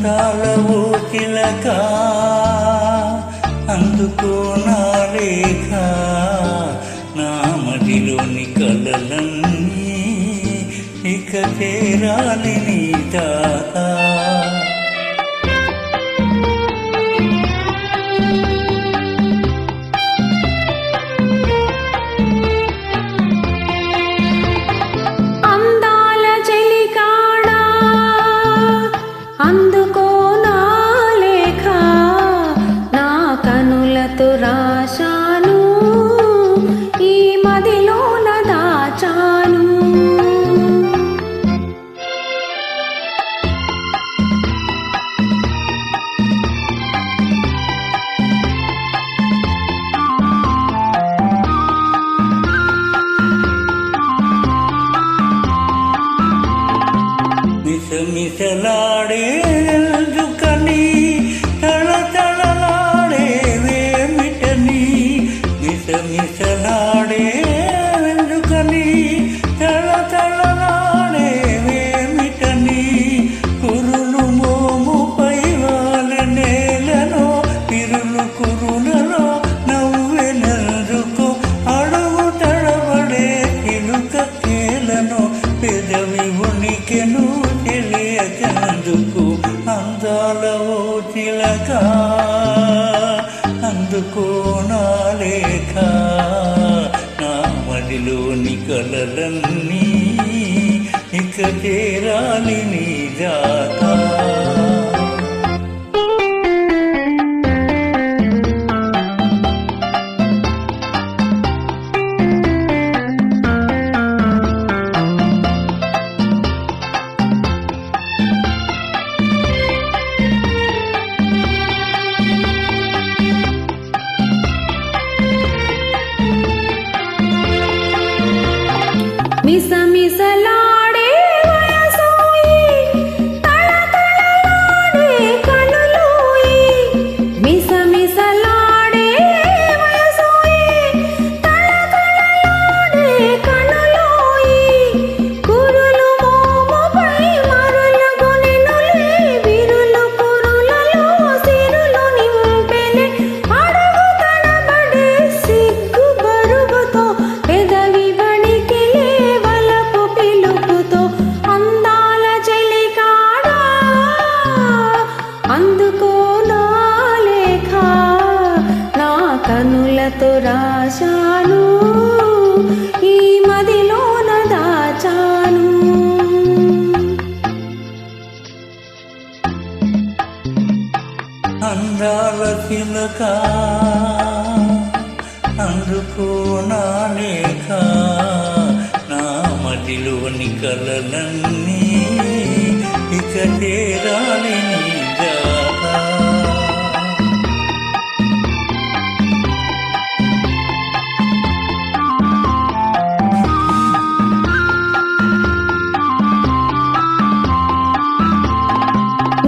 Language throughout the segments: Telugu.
అందాల ఓ చిలక అందుకో నా లేఖ నా మదిలోని కలలన్నీ ఇక చేరాలి నీ దాకా అందుకో నా లేఖ నా కనులతో రాశాను ఈ మదిలోన దాచాను మిసమిసలాడే ఎందుకని తళతళలాడే వేమిటని మిసమిసలాడే ఎందుకని తళతళలాడే వేమిటని కురులు మోముపై వాళ్ళ నేలలో పిరులు కురులలో నవ్వెనందుకు అడుగు తడబడే చిలుక కేలను పెదవి ఉనికెను తెలియకందుకు అందాల ఓ చిలక అందుకో నా లేఖ నా మదిలోని కలలన్నీ ఇక చేరాలి నీ దాకా మిసమిసలాడే వయసోయి తళతళలాడే కనులోయి మిసమిసలాడే వయసోయి తళతళలాడే కనులోయి కురులు మోముపై మరులుగు నినులే విరులు కురులలో సిరులు నింపెనే అడుగు తడబడే సిగ్గు బరువుతో పెదవి అందుకో నా లేఖ నా కనులతో రాశాను ఈ మదిలోన దాచాను అందాల చిలక అందుకో నా లేఖ నా మదిలోని కలలన్నీ ఇక చేరాలి నీ దాకా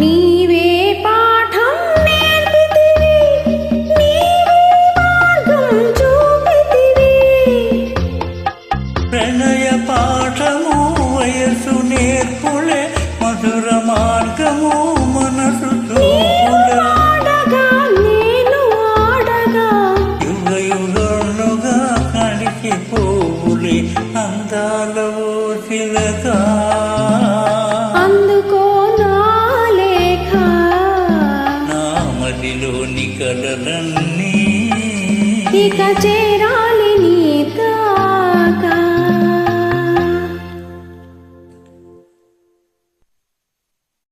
నీవే పాఠం నేర్పితివి నీవే మార్గం చూపితివి ప్రణయ పాఠము వయసు నేర్పులే మధుర మార్గము మనసు చూపులే నేను ఆడగా యుగ యుగలుగా కలిసిపోవులే అందాల ఓ చిలక అందుకో నా లేఖ నా మదిలోని కలలన్నీ ఇక చేరా